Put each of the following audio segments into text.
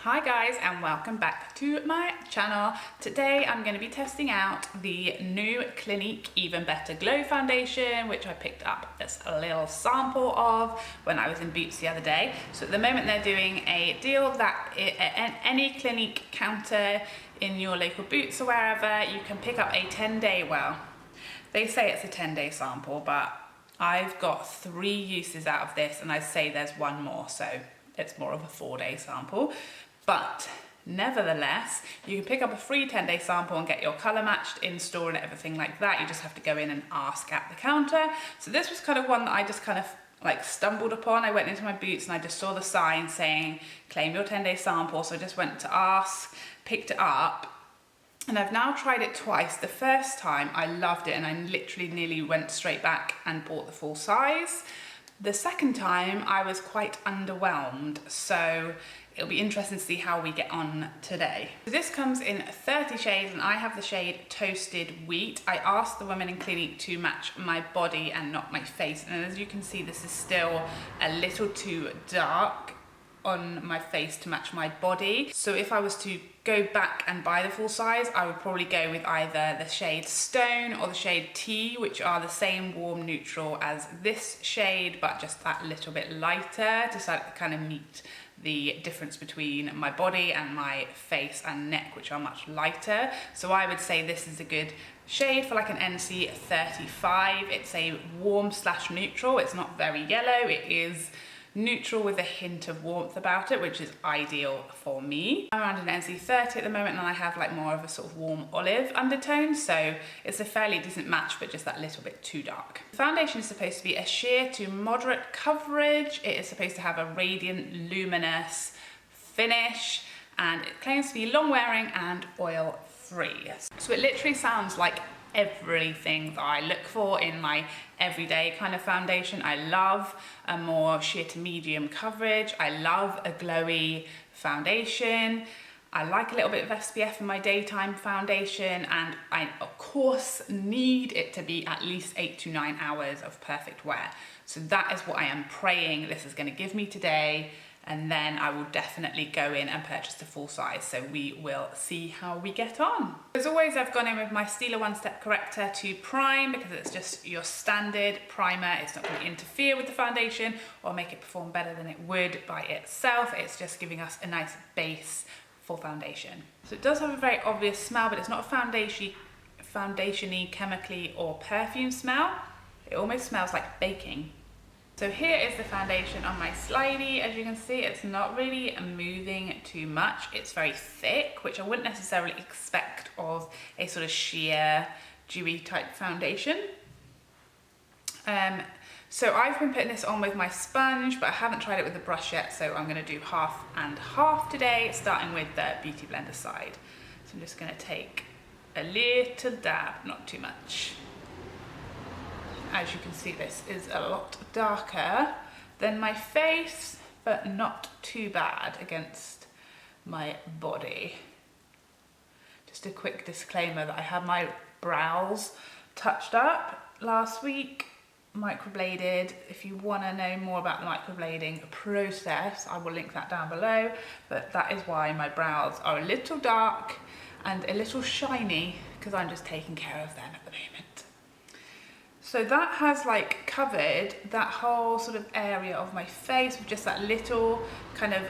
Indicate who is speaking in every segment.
Speaker 1: Hi guys, and welcome back to my channel. Today I'm going to be testing out the new Clinique Even Better Glow Foundation, which I picked up as a little sample of when I was in Boots the other day. So at the moment they're doing a deal that at any Clinique counter in your local Boots or wherever, you can pick up a 10-day, well, they say it's a 10-day sample, but I've got 3 uses out of this and I'd say there's one more, so it's more of a 4-day sample. But nevertheless, you can pick up a free 10-day sample and get your colour matched in store and everything like that. You just have to go in and ask at the counter. So this was kind of one that I just kind of like stumbled upon. I went into my Boots and I just saw the sign saying claim your 10-day sample. So I just went to ask, picked it up, and I've now tried it twice. The first time I loved it and I literally nearly went straight back and bought the full size. The second time I was quite underwhelmed, so it'll be interesting to see how we get on today. This comes in 30 shades and I have the shade Toasted Wheat. I asked the woman in Clinique to match my body and not my face, and as you can see this is still a little too dark on my face to match my body. So if I was to go back and buy the full size, I would probably go with either the shade Stone or the shade Tea, which are the same warm neutral as this shade, but just that little bit lighter to kind of meet the difference between my body and my face and neck, which are much lighter. So I would say this is a good shade for like an NC 35. It's a warm / neutral. It's not very yellow. It is neutral with a hint of warmth about it, which is ideal for me. I'm around an NC 30 at the moment and I have like more of a sort of warm olive undertone, so it's a fairly decent match, but just that little bit too dark. The foundation is supposed to be a sheer to moderate coverage. It is supposed to have a radiant, luminous finish, and it claims to be long wearing and oil free. So it literally sounds like everything that I look for in my everyday kind of foundation. I love a more sheer to medium coverage. I love a glowy foundation. I like a little bit of SPF in my daytime foundation, and I of course need it to be at least 8 to 9 hours of perfect wear. So that is what I am praying this is going to give me today, and then I will definitely go in and purchase the full size. So we will see how we get on. As always, I've gone in with my Stila one-step corrector to prime, because it's just your standard primer. It's not going to interfere with the foundation or make it perform better than it would by itself. It's just giving us a nice base for foundation. So it does have a very obvious smell, but it's not a foundation-y, chemically or perfume smell. It almost smells like baking. So here is the foundation on my slidey. As you can see, it's not really moving too much. It's very thick, which I wouldn't necessarily expect of a sort of sheer, dewy type foundation. So I've been putting this on with my sponge, but I haven't tried it with the brush yet, so I'm gonna do half and half today, starting with the Beauty Blender side. So I'm just gonna take a little dab, not too much. As you can see, this is a lot darker than my face, but not too bad against my body. Just a quick disclaimer that I had my brows touched up last week, microbladed. If you want to know more about the microblading process, I will link that down below, but that is why my brows are a little dark and a little shiny, because I'm just taking care of them at the moment. So that has like covered that whole sort of area of my face with just that little kind of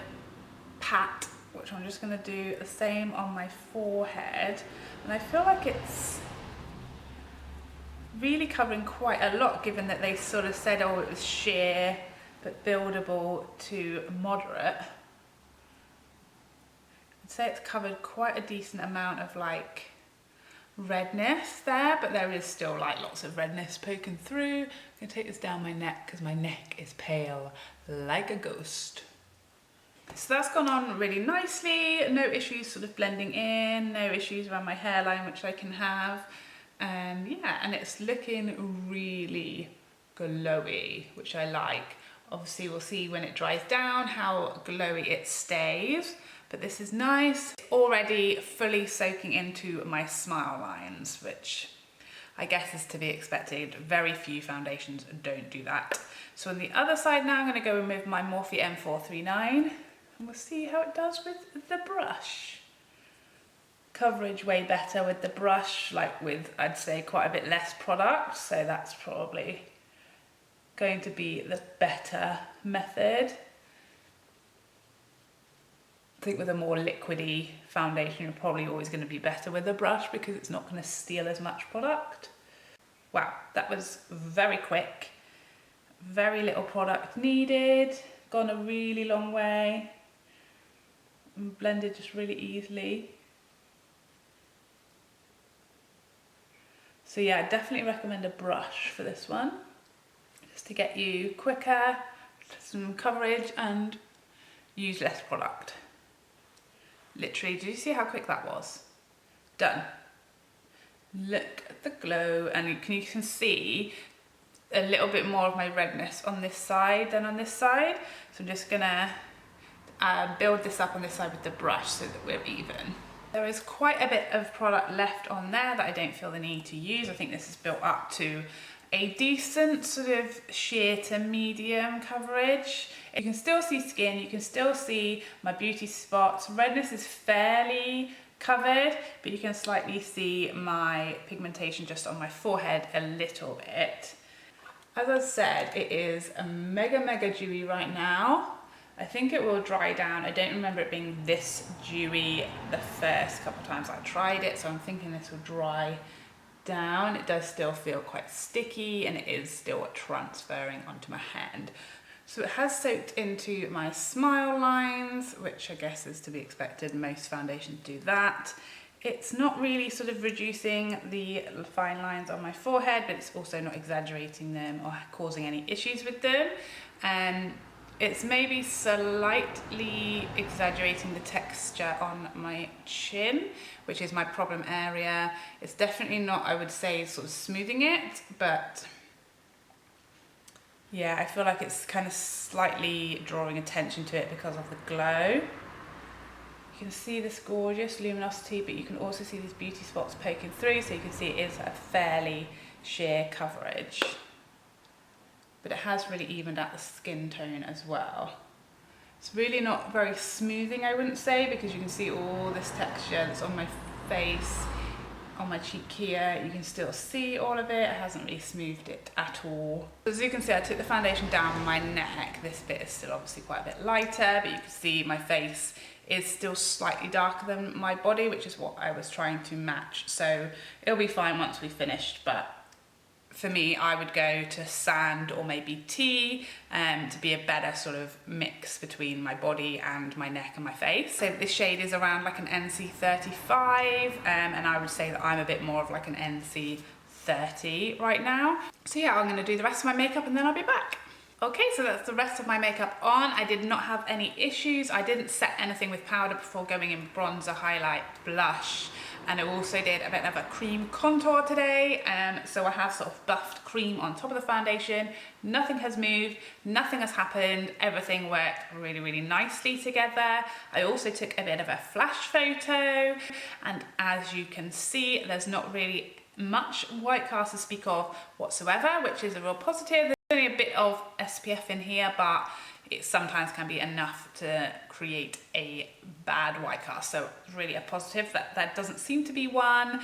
Speaker 1: pat, which I'm just gonna do the same on my forehead. And I feel like it's really covering quite a lot, given that they sort of said, oh, it was sheer but buildable to moderate. I'd say it's covered quite a decent amount of like redness there, but there is still like lots of redness poking through. I'm gonna take this down my neck because my neck is pale like a ghost. So that's gone on really nicely. No issues sort of blending in, no issues around my hairline, which I can have. Yeah, and it's looking really glowy, which I like. Obviously we'll see when it dries down how glowy it stays, but this is nice. Already fully soaking into my smile lines, which I guess is to be expected. Very few foundations don't do that. So on the other side now, I'm going to go in with my Morphe M439 and we'll see how it does with the brush. Coverage way better with the brush, like with, I'd say, quite a bit less product, so that's probably going to be the better method. I think with a more liquidy foundation, you're probably always going to be better with a brush because it's not going to steal as much product. Wow, that was very quick. Very little product needed. Gone a really long way. And blended just really easily. So yeah, I definitely recommend a brush for this one. Just to get you quicker, some coverage and use less product. Literally, did you see how quick that was? Done. Look at the glow, and you can see a little bit more of my redness on this side than on this side. So I'm just gonna build this up on this side with the brush so that we're even. There is quite a bit of product left on there that I don't feel the need to use. I think this is built up to a decent sort of sheer to medium coverage. You can still see skin, you can still see my beauty spots. Redness is fairly covered, but you can slightly see my pigmentation just on my forehead a little bit. As I said, it is a mega dewy right now. I think it will dry down. I don't remember it being this dewy the first couple of times I tried it, so I'm thinking this will dry down. It does still feel quite sticky and it is still transferring onto my hand. So it has soaked into my smile lines, which I guess is to be expected. Most foundations do that. It's not really sort of reducing the fine lines on my forehead, but it's also not exaggerating them or causing any issues with them. It's maybe slightly exaggerating the texture on my chin, which is my problem area. It's definitely not, I would say, sort of smoothing it, but yeah, I feel like it's kind of slightly drawing attention to it because of the glow. You can see this gorgeous luminosity, but you can also see these beauty spots poking through, so you can see it is a fairly sheer coverage. But it has really evened out the skin tone as well. It's really not very smoothing, I wouldn't say, because you can see all this texture that's on my face, on my cheek here. You can still see all of it. It hasn't really smoothed it at all. As you can see, I took the foundation down my neck. This bit is still obviously quite a bit lighter, but you can see my face is still slightly darker than my body, which is what I was trying to match. So it'll be fine once we've finished, but for me, I would go to sand or maybe tea to be a better sort of mix between my body and my neck and my face. So this shade is around like an NC35, and I would say that I'm a bit more of like an NC30 right now. So yeah, I'm gonna do the rest of my makeup and then I'll be back. Okay, so that's the rest of my makeup on. I did not have any issues. I didn't set anything with powder before going in bronzer, highlight, blush. And I also did a bit of a cream contour today. So I have sort of buffed cream on top of the foundation. Nothing has moved, nothing has happened. Everything worked really nicely together. I also took a bit of a flash photo. And as you can see, there's not really much white cast to speak of whatsoever, which is a real positive. There's only a bit of SPF in here, but it sometimes can be enough to create a bad white cast. So it's really a positive that doesn't seem to be one.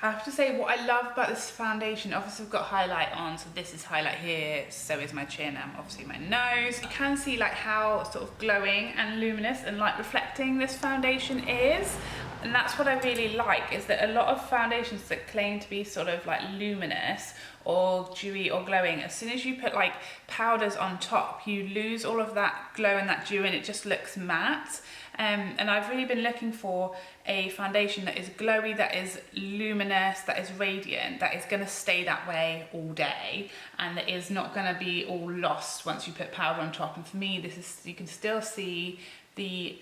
Speaker 1: I have to say what I love about this foundation, obviously I've got highlight on, so this is highlight here, so is my chin and obviously my nose. You can see like how sort of glowing and luminous and light reflecting this foundation is. And that's what I really like, is that a lot of foundations that claim to be sort of like luminous or dewy or glowing, as soon as you put like powders on top, you lose all of that glow and that dew and it just looks matte. And I've really been looking for a foundation that is glowy, that is luminous, that is radiant, that is going to stay that way all day, and that is not going to be all lost once you put powder on top. And for me, this is, you can still see the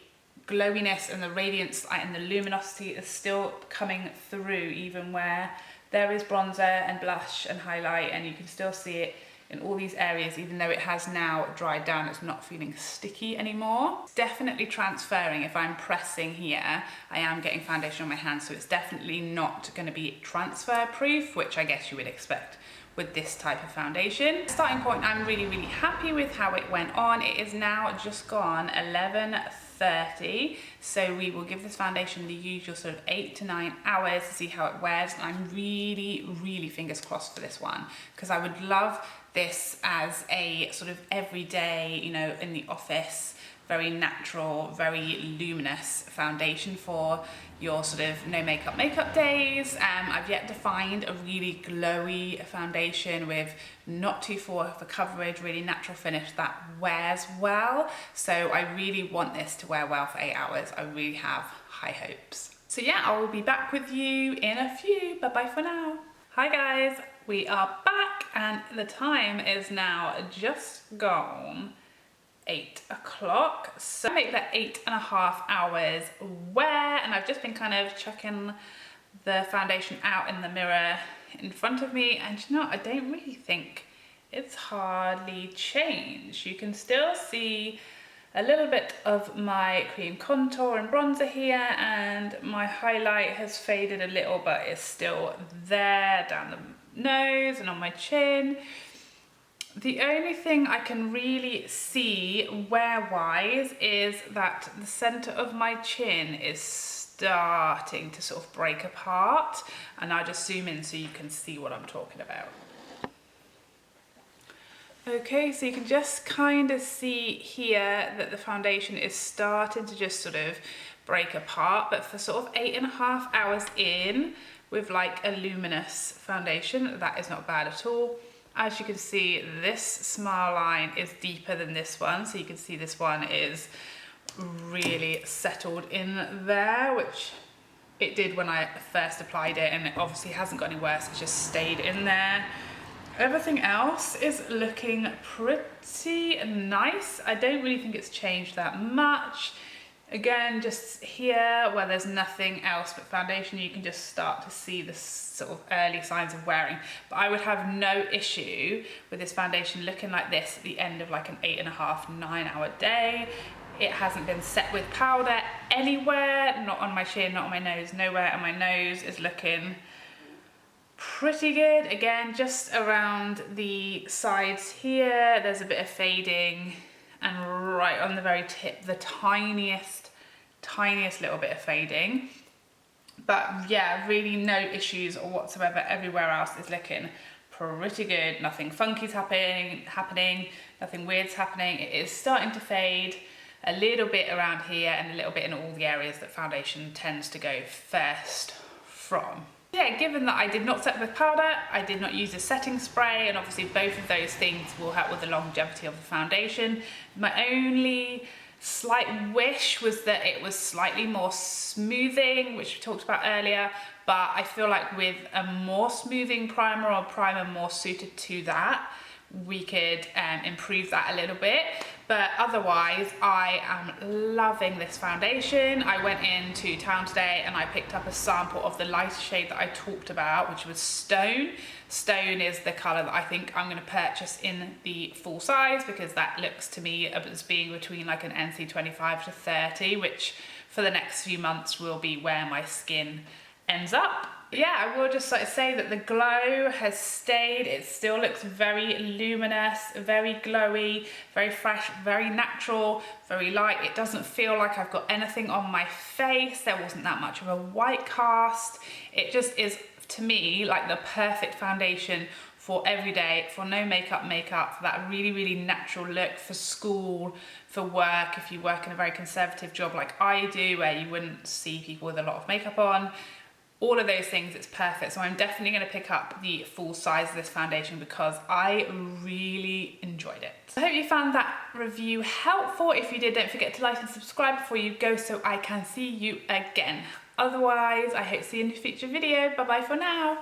Speaker 1: glowiness and the radiance and the luminosity is still coming through, even where there is bronzer and blush and highlight, and you can still see it in all these areas. Even though it has now dried down, it's not feeling sticky anymore. It's definitely transferring. If I'm pressing here, I am getting foundation on my hands, so it's definitely not going to be transfer proof, which I guess you would expect with this type of foundation. Starting point, I'm really happy with how it went on. It is now just gone 11:30, so we will give this foundation the usual sort of 8 to 9 hours to see how it wears. And I'm really fingers crossed for this one, because I would love this as a sort of everyday, you know, in the office, very natural, very luminous foundation for your sort of no makeup days. I've yet to find a really glowy foundation with not too full for coverage, really natural finish that wears well. So I really want this to wear well for 8 hours. I really have high hopes. So yeah, I will be back with you in a few. Bye bye for now. Hi guys, we are back and the time is now just gone 8 o'clock, so I make that 8.5 hours wear, and I've just been kind of chucking the foundation out in the mirror in front of me, and you know, I don't really think it's hardly changed. You can still see a little bit of my cream contour and bronzer here, and my highlight has faded a little, but it's still there down the nose and on my chin. The only thing I can really see wear-wise is that the centre of my chin is starting to sort of break apart, and I'll just zoom in so you can see what I'm talking about. Okay, so you can just kind of see here that the foundation is starting to just sort of break apart, but for sort of 8.5 hours in with like a luminous foundation, that is not bad at all. As you can see, this smile line is deeper than this one, so you can see this one is really settled in there, which it did when I first applied it, and it obviously hasn't got any worse, it's just stayed in there. Everything else is looking pretty nice. I don't really think it's changed that much. Again, just here where there's nothing else but foundation, you can just start to see the sort of early signs of wearing. But I would have no issue with this foundation looking like this at the end of like an 8.5, 9 hour day. It hasn't been set with powder anywhere, not on my chin, not on my nose, nowhere, and my nose is looking pretty good. Again, just around the sides here, there's a bit of fading, and right on the very tip, the tiniest little bit of fading. But yeah, really no issues whatsoever. Everywhere else is looking pretty good. Nothing funky's happening, nothing weird's happening. It is starting to fade a little bit around here and a little bit in all the areas that foundation tends to go first from. Yeah, given that I did not set with powder, I did not use a setting spray, and obviously both of those things will help with the longevity of the foundation. My only slight wish was that it was slightly more smoothing, which we talked about earlier, but I feel like with a more smoothing primer or primer more suited to that, we could improve that a little bit. But otherwise, I am loving this foundation. I went into town today and I picked up a sample of the lighter shade that I talked about, which was Stone. Stone is the colour that I think I'm going to purchase in the full size, because that looks to me as being between like an NC 25 to 30, which for the next few months will be where my skin ends up. Yeah, I will just sort of say that the glow has stayed. It still looks very luminous, very glowy, very fresh, very natural, very light. It doesn't feel like I've got anything on my face. There wasn't that much of a white cast. It just is, to me, like the perfect foundation for every day, for no makeup, for that really natural look, for school, for work, if you work in a very conservative job like I do, where you wouldn't see people with a lot of makeup on. All of those things, it's perfect. So I'm definitely going to pick up the full size of this foundation because I really enjoyed it. I hope you found that review helpful. If you did, don't forget to like and subscribe before you go so I can see you again. Otherwise, I hope to see you in a future video. Bye bye for now.